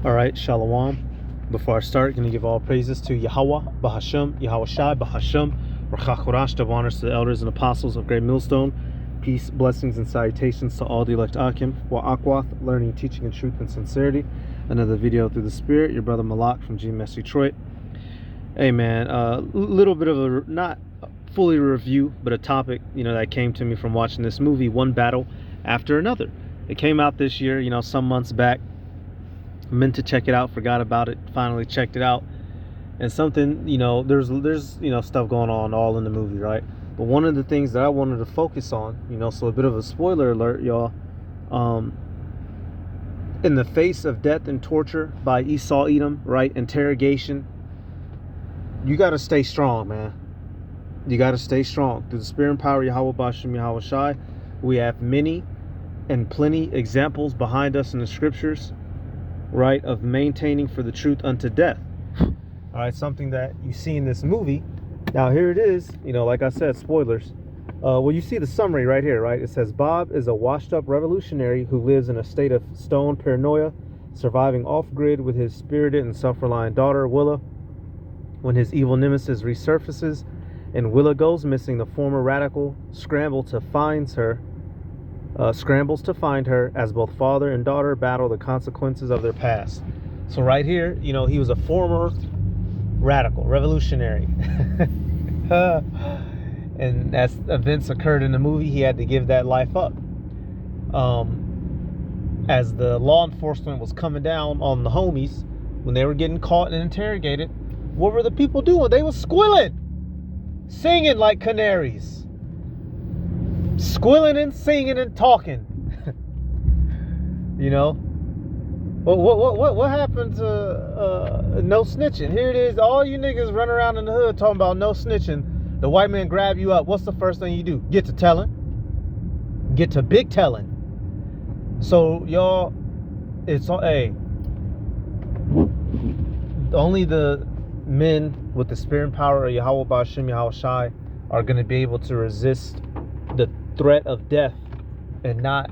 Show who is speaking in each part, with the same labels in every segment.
Speaker 1: All right, Shalom. Before I start, going to give all praises to Yahweh, Bahashem, Yahweh Shai, Bahashem, Rachakorash, to honors to the elders and apostles of Great Millstone. Peace, blessings, and salutations to all the elect Akim, Wa'akwath, learning, teaching, in truth and sincerity. Another video through the Spirit, your brother Malak from GMS Detroit. Hey man, a little bit of a, not fully a review, but a topic, that came to me from watching this movie, One Battle After Another. It came out this year, some months back. Meant to check it out, forgot about it, finally checked it out. And something, there's stuff going on all in the movie, right? But one of the things that I wanted to focus on, so a bit of a spoiler alert, y'all. In the face of death and torture by Esau Edom, right? Interrogation. You got to stay strong, man. You got to stay strong. Through the spirit and power of Yahweh Bashem, Yahweh Shai, we have many and plenty examples behind us in the scriptures, right, of maintaining for the truth unto death. All right, something that you see in this movie. Now here it is, like I said, spoilers. Well, you see the summary right here, right? It says Bob is a washed up revolutionary who lives in a state of stone paranoia, surviving off grid with his spirited and self-reliant daughter Willa. When his evil nemesis resurfaces and Willa goes missing, the former radical scrambles to find her as both father and daughter battle the consequences of their past. So right here, he was a former radical, revolutionary. And as events occurred in the movie, he had to give that life up. As the law enforcement was coming down on the homies, when they were getting caught and interrogated, what were the people doing? They were squilling, singing like canaries. Squilling and singing and talking. What happened to no snitching? Here it is, all you niggas run around in the hood talking about no snitching. The white man grab you up, what's the first thing you do? Get to telling. Get to big telling. So y'all, it's only the men with the spirit and power of Yahweh Bashem, Yahweh Shai are going to be able to resist the threat of death and not,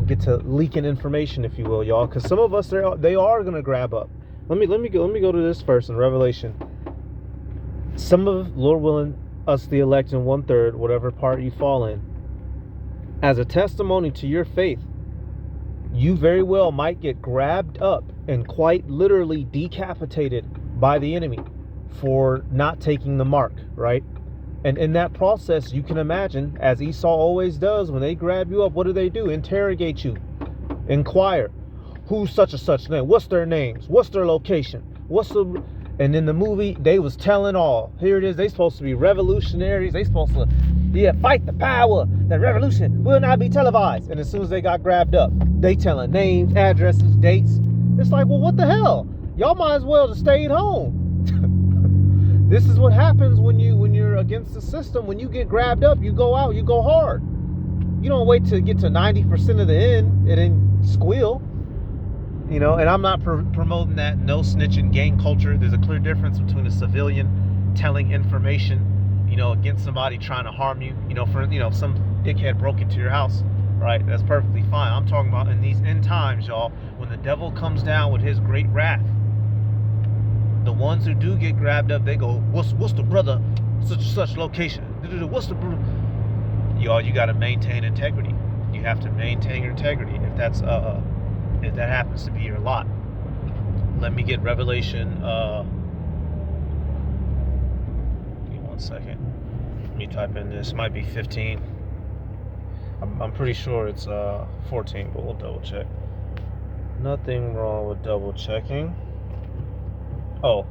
Speaker 1: get to leaking information, if you will, y'all. Because some of us, they are going to grab up. Let me go to this first in Revelation. Some of, Lord willing, us the elect in 1/3, whatever part you fall in, as a testimony to your faith, you very well might get grabbed up and quite literally decapitated by the enemy for not taking the mark, right? And in that process, you can imagine, as Esau always does, when they grab you up, what do? Interrogate you. Inquire. Who's such and such name? What's their names? What's their location? And in the movie, they was telling all. Here it is. They supposed to be revolutionaries. They supposed to, fight the power. The revolution will not be televised. And as soon as they got grabbed up, they telling names, addresses, dates. It's like, well, what the hell? Y'all might as well just stay at home. This is what happens when you're against the system. When you get grabbed up, you go out, you go hard. You don't wait to get to 90% of the end and then squeal. And I'm not promoting that no snitching gang culture. There's a clear difference between a civilian telling information, against somebody trying to harm you. For some dickhead broke into your house, right? That's perfectly fine. I'm talking about in these end times, y'all, when the devil comes down with his great wrath. The ones who do get grabbed up, they go, what's the brother such location? What's the brother? Y'all, you got to maintain integrity. You have to maintain your integrity if that happens to be your lot. Let me get Revelation. Give me 1 second. Let me type in this. Might be 15. I'm pretty sure it's 14, but we'll double check. Nothing wrong with double checking. Oh,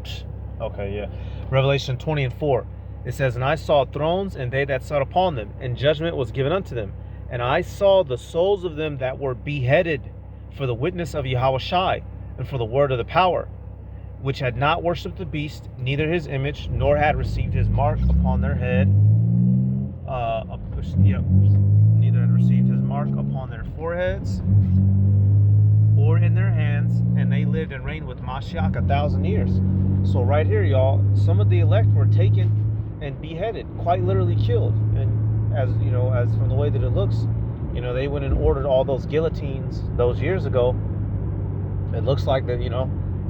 Speaker 1: okay, yeah. Revelation 20:4. It says, and I saw thrones, and they that sat upon them, and judgment was given unto them. And I saw the souls of them that were beheaded for the witness of Yahweh Shai, and for the word of the power, which had not worshipped the beast, neither his image, nor had received his mark upon their head. Neither had received his mark upon their foreheads, or in their hands, and they lived and reigned with Mashiach 1,000 years. So right here, y'all, some of the elect were taken and beheaded, quite literally killed. And as from the way that it looks, they went and ordered all those guillotines those years ago. It looks like that,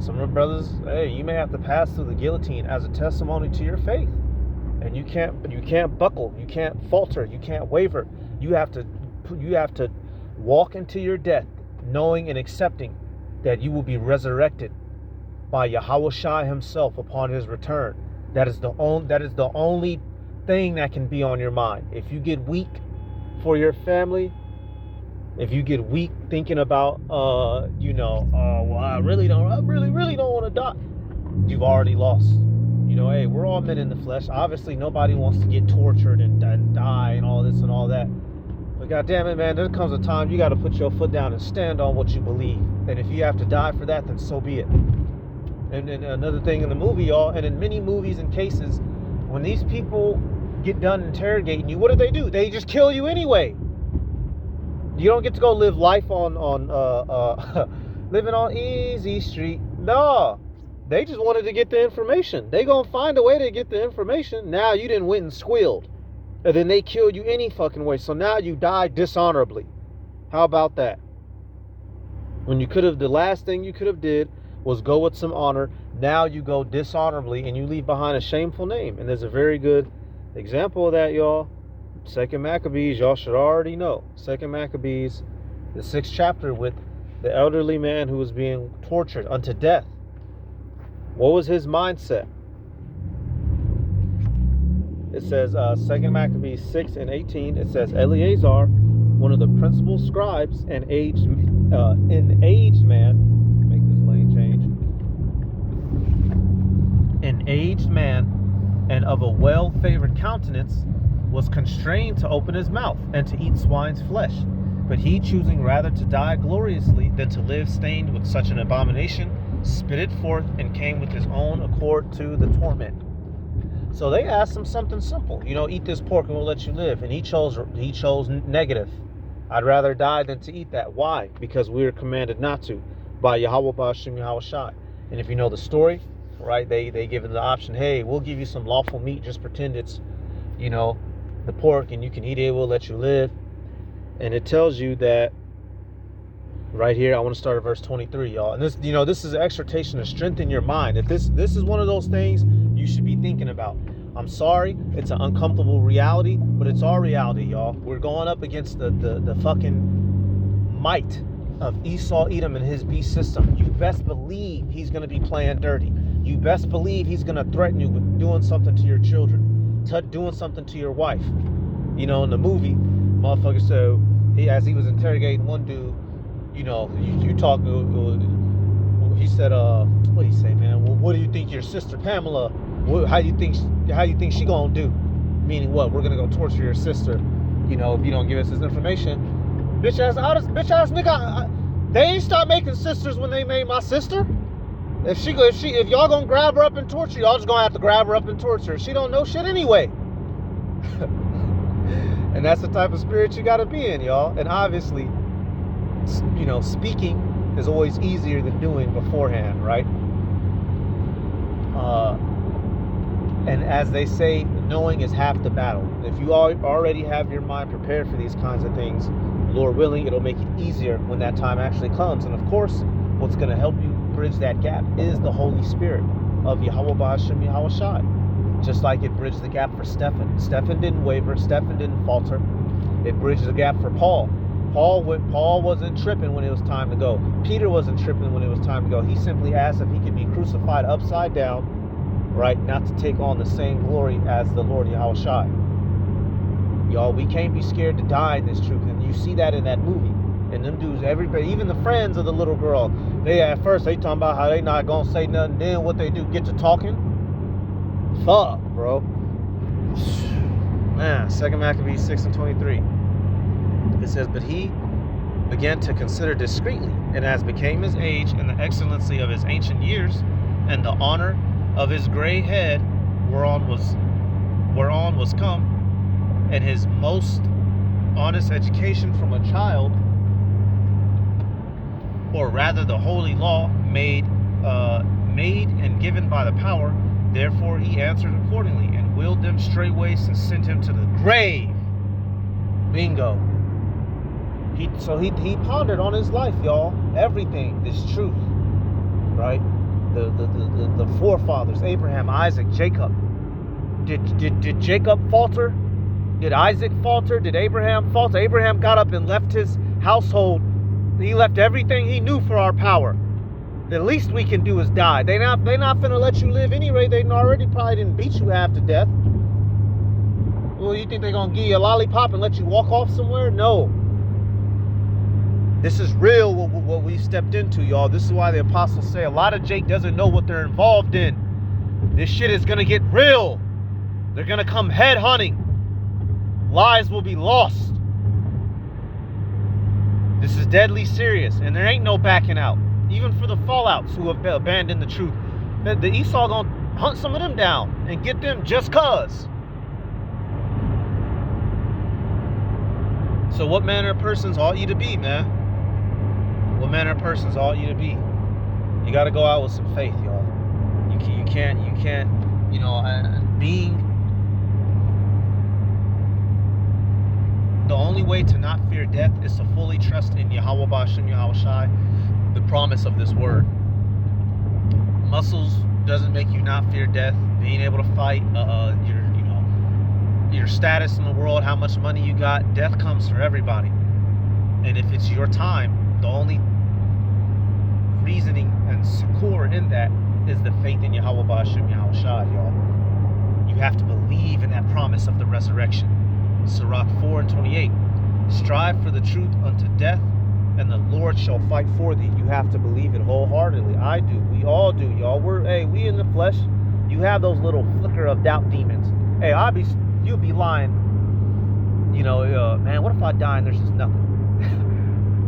Speaker 1: some of the brothers, hey, you may have to pass through the guillotine as a testimony to your faith. And you can't buckle, you can't falter, you can't waver. You have to walk into your death knowing and accepting that you will be resurrected by Yahweh Shai himself upon his return. That is the only thing that can be on your mind. If you get weak for your family, if you get weak thinking about well, I really don't want to die, you've already lost. Hey, we're all men in the flesh. Obviously nobody wants to get tortured and die and all this and all that. But goddamn it, man, there comes a time you got to put your foot down and stand on what you believe. And if you have to die for that, then so be it. And another thing in the movie, y'all, and in many movies and cases, when these people get done interrogating you, what do? They just kill you anyway. You don't get to go live life on living on easy street. No, they just wanted to get the information. They gonna find a way to get the information. Now you didn't went and squealed, and then they killed you any fucking way. So now you die dishonorably. How about that? When the last thing you could have did was go with some honor. Now you go dishonorably and you leave behind a shameful name. And there's a very good example of that, y'all. 2 Maccabees, y'all should already know. 2 Maccabees, the 6th chapter, with the elderly man who was being tortured unto death. What was his mindset? It says, 2 Maccabees 6:18, it says, Eleazar, one of the principal scribes, an aged man, make this lane change, an aged man, and of a well-favored countenance, was constrained to open his mouth and to eat swine's flesh. But he, choosing rather to die gloriously than to live stained with such an abomination, spit it forth and came with his own accord to the torment. So they asked him something simple, eat this pork and we'll let you live. And he chose negative. I'd rather die than to eat that. Why? Because we were commanded not to by Yahweh Ba'ashim Yahweh Shai. And if you know the story, right, they give it the option, hey, we'll give you some lawful meat, just pretend it's, the pork, and you can eat it, we'll let you live. And it tells you that right here, I want to start at verse 23, y'all. And this, this is an exhortation to strengthen your mind. If this is one of those things you should be thinking about. I'm sorry, it's an uncomfortable reality, but it's our reality, y'all. We're going up against the fucking might of Esau Edom and his beast system. You best believe he's going to be playing dirty. You best believe he's going to threaten you with doing something to your children, doing something to your wife. In the movie, motherfucker, so as he was interrogating one dude, you talk, he said, what did he say, man? Well, what do you think your sister Pamela, how you think she gonna do? Meaning what? We're gonna go torture your sister, if you don't give us this information. Bitch ass nigga, they ain't stopped making sisters when they made my sister. If y'all gonna grab her up and torture, y'all just gonna have to grab her up and torture her. She don't know shit anyway. And that's the type of spirit you gotta be in, y'all. And obviously, speaking is always easier than doing beforehand, right? And as they say, knowing is half the battle. If you already have your mind prepared for these kinds of things, Lord willing, it'll make it easier when that time actually comes. And of course, what's going to help you bridge that gap is the Holy Spirit of Yahweh Ba'ashim Yahweh Shai. Just like it bridged the gap for Stephen. Stephen didn't waver. Stephen didn't falter. It bridged the gap for Paul. Paul wasn't tripping when it was time to go. Peter wasn't tripping when it was time to go. He simply asked if he could be crucified upside down, right? Not to take on the same glory as the Lord Yahweh Shai. Y'all, we can't be scared to die in this truth. And you see that in that movie. And them dudes, everybody, even the friends of the little girl, at first they talking about how they not gonna say nothing. Then what they do, get to talking. Fuck, bro. Man, 2 Maccabees 6:23. It says, but he began to consider discreetly, and as became his age and the excellency of his ancient years, and the honor of his gray head whereon was come, and his most honest education from a child, or rather the holy law made and given by the power, therefore he answered accordingly, and willed them straightway and sent him to the grave. Bingo. He pondered on his life, y'all. Everything, this truth, right? The forefathers, Abraham, Isaac, Jacob. Did Jacob falter? Did Isaac falter? Did Abraham falter? Abraham got up and left his household. He left everything he knew for our power. The least we can do is die. They not finna let you live anyway. They already probably didn't beat you half to death. Well, you think they're gonna give you a lollipop and let you walk off somewhere? No. This is real what we stepped into, y'all. This is why the apostles say a lot of Jake doesn't know what they're involved in. This shit is gonna get real. They're gonna come head hunting. Lives will be lost. This is deadly serious, and there ain't no backing out. Even for the fallouts who have abandoned the truth, the Esau gonna hunt some of them down and get them just cause. So what manner of persons ought you to be, man? What manner of persons ought you to be? You got to go out with some faith, y'all. You can't, you know, being. The only way to not fear death is to fully trust in Yahweh Ba'Shem Yahweh Shai, the promise of this word. Muscles doesn't make you not fear death. Being able to fight, your status in the world, how much money you got, death comes for everybody. And if it's your time, the only reasoning and succor in that is the faith in Yahweh Ba'Shem Yahweh Shai, y'all. You have to believe in that promise of the resurrection. Sirach 4:28. Strive for the truth unto death, and the Lord shall fight for thee. You have to believe it wholeheartedly. I do. We all do, y'all. We in the flesh. You have those little flicker of doubt demons. Hey, you'd be lying. You know, man, what if I die and there's just nothing?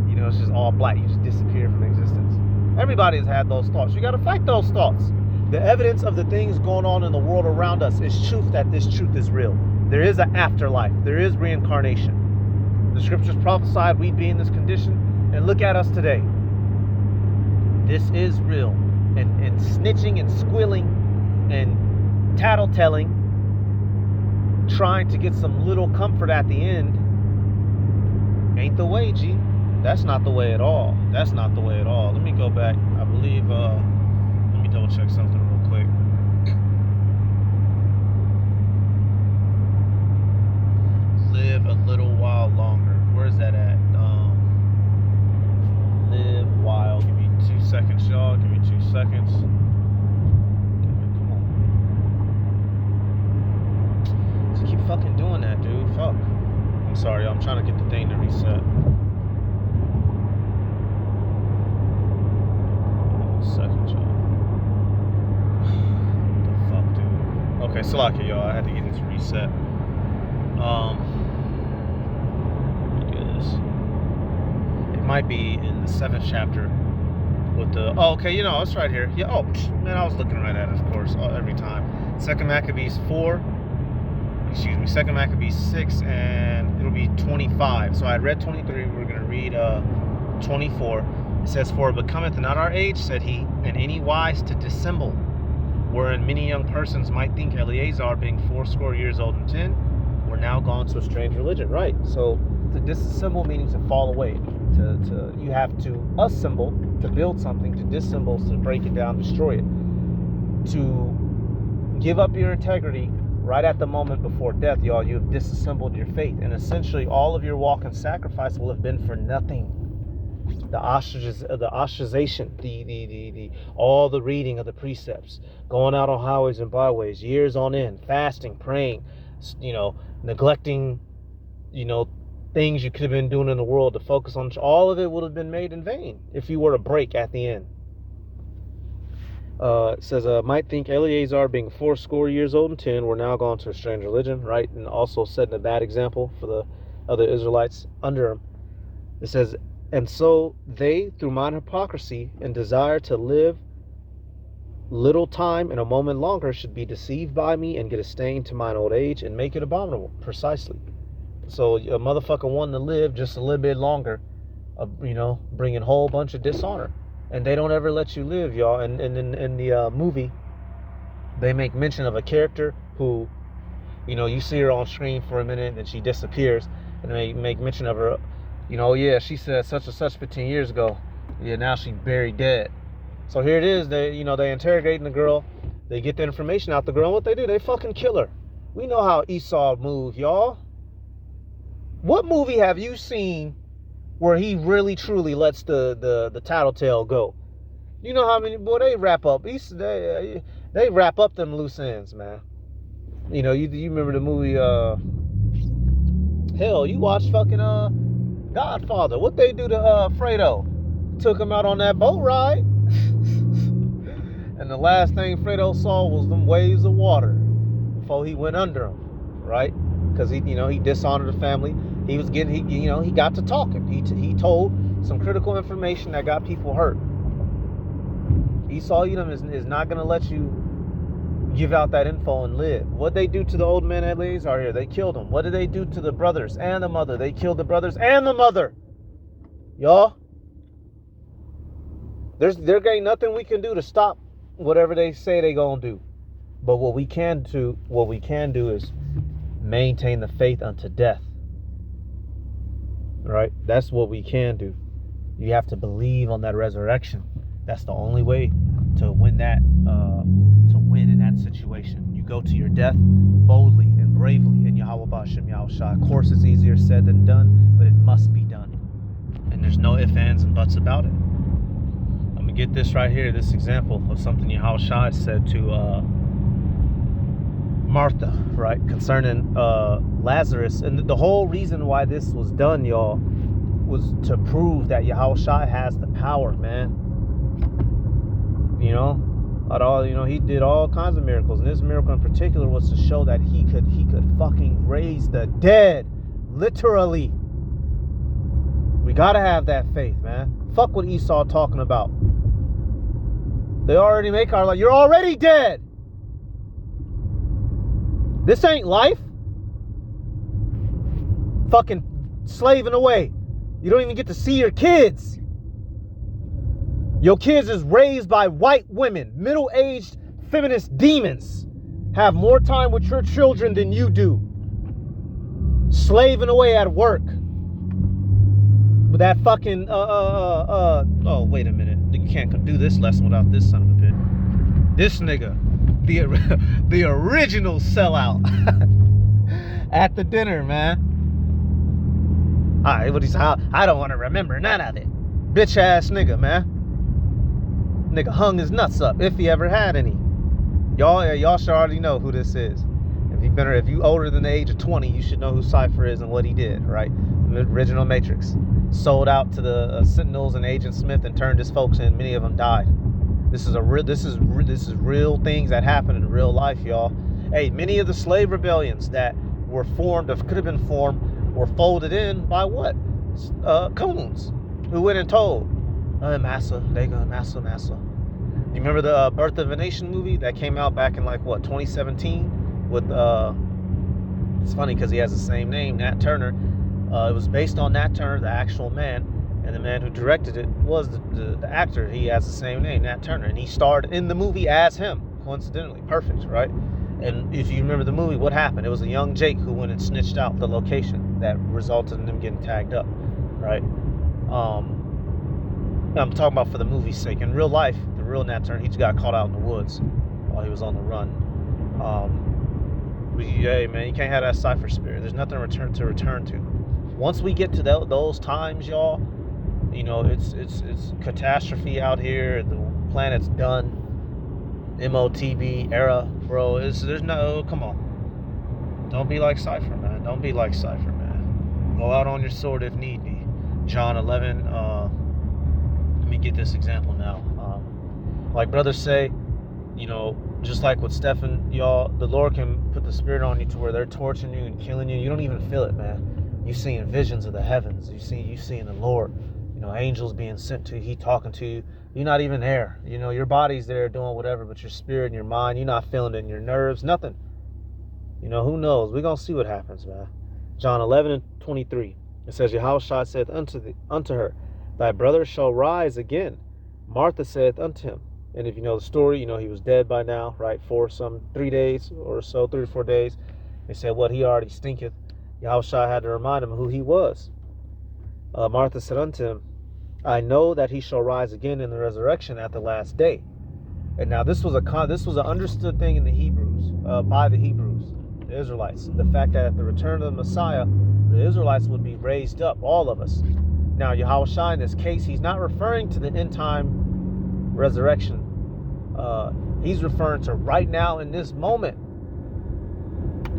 Speaker 1: You know, it's just all black. You just disappear from existence. Everybody has had those thoughts. You got to fight those thoughts. The evidence of the things going on in the world around us is truth that this truth is real. There is an afterlife. There is reincarnation. The scriptures prophesied we'd be in this condition, and look at us today. This is real. And snitching and squilling and tattletelling, trying to get some little comfort at the end, ain't the way, G. That's not the way at all. That's not the way at all. Let me go back. I believe, let me double check something real quick. Live a little while longer. Where's that at? Live while. Give me 2 seconds, y'all. Give me 2 seconds. Come on. Just keep fucking doing that, dude. Fuck. I'm sorry, I'm trying to get the thing to reset. 1 second, y'all. What the fuck, dude? Okay, Salakia, y'all. I had to get it to reset. It might be in the 7th chapter with the. Oh, okay, you know, it's right here. Yeah. Oh, man, I was looking right at it, of course, every time. 2 Maccabees 4. Excuse me. 2 Maccabees 6, and it'll be 25. So I read 23. We're gonna read 24. It says, "For it becometh not our age," said he, "and any wise to dissemble, wherein many young persons might think Eleazar, being 80 years old and 10, were now gone to a strange religion." Right. So to disassemble means to fall away. To you have to assemble to build something. To disassemble is to break it down, destroy it. To give up your integrity right at the moment before death, y'all. You have disassembled your faith, and essentially all of your walk and sacrifice will have been for nothing. The ostracization, the all the reading of the precepts, going out on highways and byways, years on end, fasting, praying, you know, neglecting, you know, things you could have been doing in the world to focus on. All of it would have been made in vain if you were to break at the end. It says, might think Eleazar, being 80 years old and 10, were now gone to a strange religion, right? And also setting a bad example for the other Israelites under him. It says, and so they, through mine hypocrisy and desire to live little time and a moment longer, should be deceived by me and get a stain to mine old age and make it abominable. Precisely. So a motherfucker wanting to live just a little bit longer, you know, bringing a whole bunch of dishonor. And they don't ever let you live, y'all. And in the movie, they make mention of a character who, you know, you see her on screen for a minute and she disappears. And they make mention of her You know, yeah, she said such and such 15 years ago. Yeah, now she's buried dead. So here it is. They interrogating the girl. They get the information out the girl. And what they do, they fucking kill her. We know how Esau moved, y'all. What movie have you seen where he really truly lets the tattletale go? You know how many, boy, they wrap up. They wrap up them loose ends, man. You know, you remember the movie, hell, you watched fucking Godfather. What they do to Fredo? Took him out on that boat ride. And the last thing Fredo saw was them waves of water before he went under them, right? Because he dishonored the family. He was getting, he got to talking. He told some critical information that got people hurt. Esau Edom is not going to let you give out that info and live. What they do to the old man Eleazar here? They killed him. What did they do to the brothers and the mother? They killed the brothers and the mother. Y'all, there ain't nothing we can do to stop whatever they say they gonna do. But what we can do is maintain the faith unto death. Right? That's what we can do. You have to believe on that resurrection. That's the only way to win that, in that situation. You go to your death boldly and bravely in Yahweh Ba'Shem Yahushua. Of course, it's easier said than done, but it must be done. And there's no ifs, ands, and buts about it. I'm gonna get this right here, this example of something Yahushua said to Martha, right, concerning Lazarus. And the whole reason why this was done, y'all, was to prove that Yahushua has the power, man. You know, he did all kinds of miracles, and this miracle in particular was to show that he could fucking raise the dead, literally. We gotta have that faith, man. Fuck what Esau talking about. They already make our life. You're already dead. This ain't life. Fucking slaving away. You don't even get to see your kids. Your kids is raised by white women, middle-aged feminist demons. Have more time with your children than you do. Slaving away at work. With that fucking, oh, wait a minute. You can't do this lesson without this son of a bitch. This nigga, the original sellout at the dinner, man. All right, what he said, I don't want to remember none of it. Bitch ass nigga, man. Nigga hung his nuts up if he ever had any. Y'all should already know who this is. If you older than the age of 20, you should know who Cypher is and what he did, right? The original Matrix. Sold out to the Sentinels and Agent Smith and turned his folks in. Many of them died. This is real things that happen in real life, y'all. Hey, many of the slave rebellions that were formed, or could have been formed, were folded in by what? Coons who went and told. Massa. You remember the Birth of a Nation movie that came out back in 2017 with it's funny because he has the same name, Nat Turner. It was based on Nat Turner, the actual man, and the man who directed it was the actor. He has the same name, Nat Turner, and he starred in the movie as him, coincidentally. Perfect, right? And if you remember the movie, what happened? It was a young Jake who went and snitched out the location that resulted in them getting tagged up, right? I'm talking about for the movie's sake. In real life, the real Nat Turner, he just got caught out in the woods while he was on the run. Hey, man, you can't have that Cypher spirit. There's nothing to return to. Once we get to those times, y'all, it's catastrophe out here. The planet's done. MOTB era, bro. Come on. Don't be like Cypher, man. Don't be like Cypher, man. Go out on your sword if need be. John 11, let me get this example now. Like brothers say, just like with Stephen, y'all, the Lord can put the spirit on you to where they're torturing you and killing you. You don't even feel it, man. You seeing visions of the heavens. You seeing the Lord. Angels being sent to you. He talking to you. You're not even there. Your body's there doing whatever, but your spirit and your mind, you're not feeling it in your nerves. Nothing. Who knows? We're gonna see what happens, man. John 11:23. It says, Yahushua saith unto her, Thy brother shall rise again. Martha saith unto him. And if you know the story, he was dead by now, right? For some 3 days or so, 3 or 4 days. They said, he already stinketh. Yahushua had to remind him who he was. Martha said unto him, I know that he shall rise again in the resurrection at the last day. And now this was an understood thing in the Hebrews, by the Hebrews, the Israelites. The fact that at the return of the Messiah, the Israelites would be raised up, all of us. Now, Yahushua in this case, he's not referring to the end time resurrection. He's referring to right now in this moment.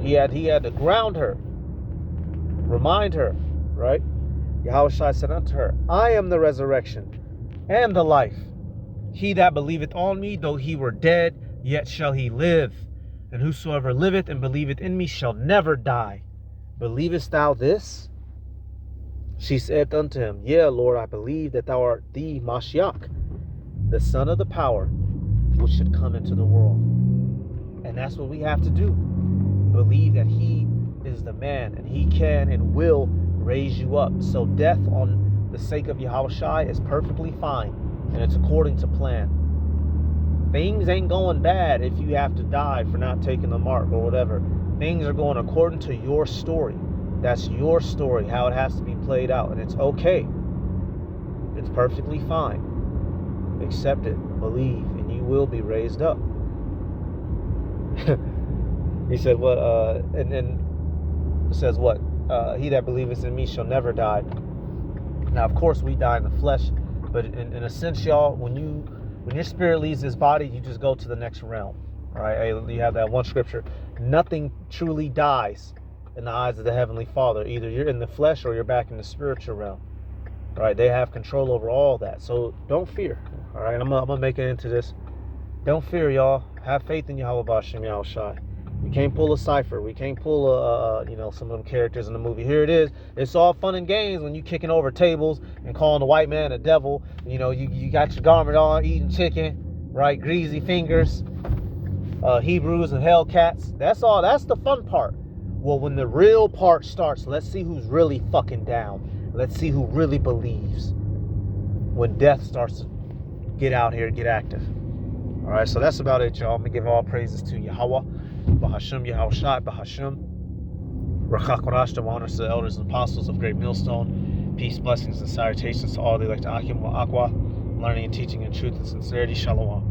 Speaker 1: He had to ground her, remind her, right? Yahushua said unto her, I am the resurrection and the life. He that believeth on me, though he were dead, yet shall he live. And whosoever liveth and believeth in me shall never die. Believest thou this? She said unto him, Yea, Lord, I believe that thou art the Mashiach, the Son of the power, which should come into the world. And that's what we have to do. Believe that he is the man, and he can and will raise you up. So death on the sake of Yahushua is perfectly fine, and it's according to plan. Things ain't going bad if you have to die for not taking the mark or whatever. Things are going according to your story. That's your story, how it has to be played out, and it's okay. It's perfectly fine. Accept it, believe, and you will be raised up. He said, what? And it says what? He that believeth in me shall never die. Now, of course, we die in the flesh, but in a sense, y'all, when your spirit leaves this body, you just go to the next realm. All right? You have that one scripture. Nothing truly dies in the eyes of the Heavenly Father. Either you're in the flesh or you're back in the spiritual realm. All right? They have control over all that. So don't fear. All right? I'm gonna make it into this. Don't fear, y'all. Have faith in Yahweh B'Shem Yahushai. We can't pull a Cypher. We can't pull some of them characters in the movie. Here it is. It's all fun and games when you kicking over tables and calling the white man a devil. You got your garment on, eating chicken, right? Greasy fingers, Hebrews and Hellcats. That's all. That's the fun part. Well, when the real part starts, let's see who's really fucking down. Let's see who really believes. When death starts to get out here, get active. All right, so that's about it, y'all. I'm going to give all praises to Yahweh, Bahashem, Yahushua, Bahashem. Rachak to honors to the elders and apostles of Great Millstone. Peace, blessings, and salutations to all the elect Akim wa Aqua, learning and teaching in truth and sincerity. Shalom.